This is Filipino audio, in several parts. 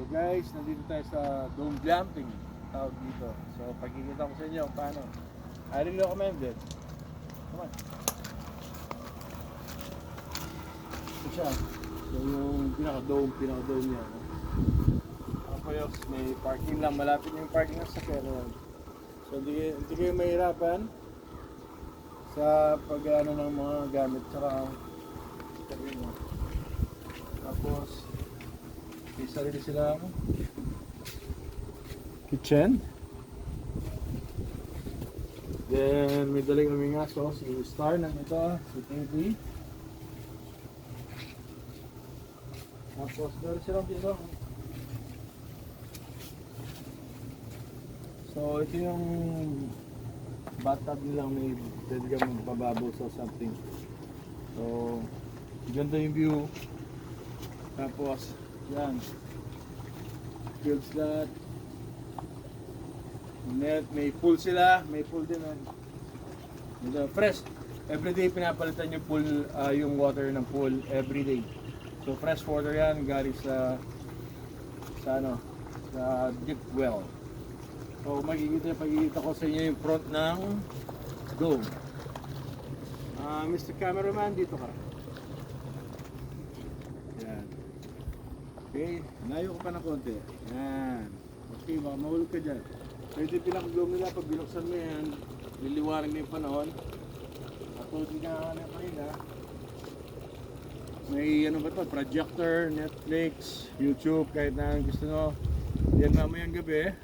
So guys, nandito tayo sa Dome Glamping, tawag dito. So pagkikita ko sa inyo paano. Highly recommended. Come on. Ito siya. So yung pinaka-dome niya. No? Tapos may parking lang, malapit yung parking ng sakyanan. So hindi kayo mahirapan sa pag-ano ng mga gamit tsaka tapos may sarili sila kitchen. Then may daling aming aso, si Star nandito, si TV. Tapos meron silang dito. So ito yung bathtub nilang may pwede ka magpabubbles or something. So ganda yung view. Tapos yan, field slot, net, may pool sila, may pool din. Fresh, everyday pinapalitan yung pool, yung water ng pool everyday. So fresh water yan, galing sa deep well. So pagkikita ko sa inyo yung front ng dome. Mr. Cameraman, dito ka. Yan. Okay, layo ko pa ng konti. Yan. Okay, baka mahulog ka dyan. So ito yung pinaka-dome nila. Pag binuksan mo yan, liliwanag na yung panahon. At tulad nga na kanina, may ano ba ito, projector, Netflix, YouTube, kahit na gusto nyo. Yan mamayang gabi.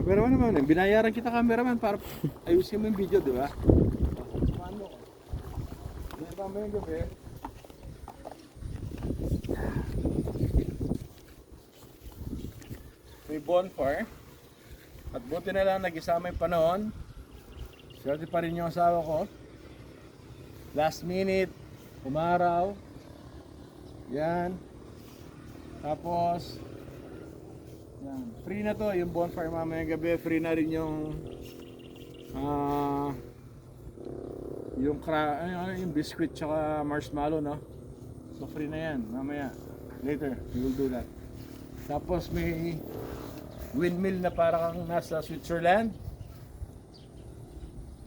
Pero naman, binayaran kita cameraman para ayusin mo yung video, di ba? Samahan mo ko. Yan mamayang gabi. May bonfire. At buti na lang nag-isama yung panahon. Swerte pa rin yung asawa ko. Last minute, umaraw. Yan. Tapos, yan. Free na to, yung bonfire mamayang gabi. Free na rin yung yung biscuit tsaka marshmallow, no? So free na yan, mamaya. Later, we will do that. Tapos may windmill na para kang nasa Switzerland.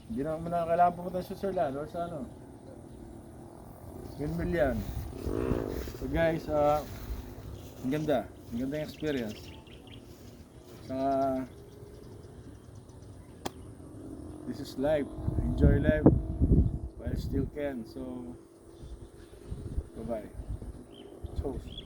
Hindi na mo na kailangan pumunta sa Switzerland or sa ano. Windmill yan. So guys, ang ganda yung experience. This is life. Enjoy life while still can. So bye bye. Toast.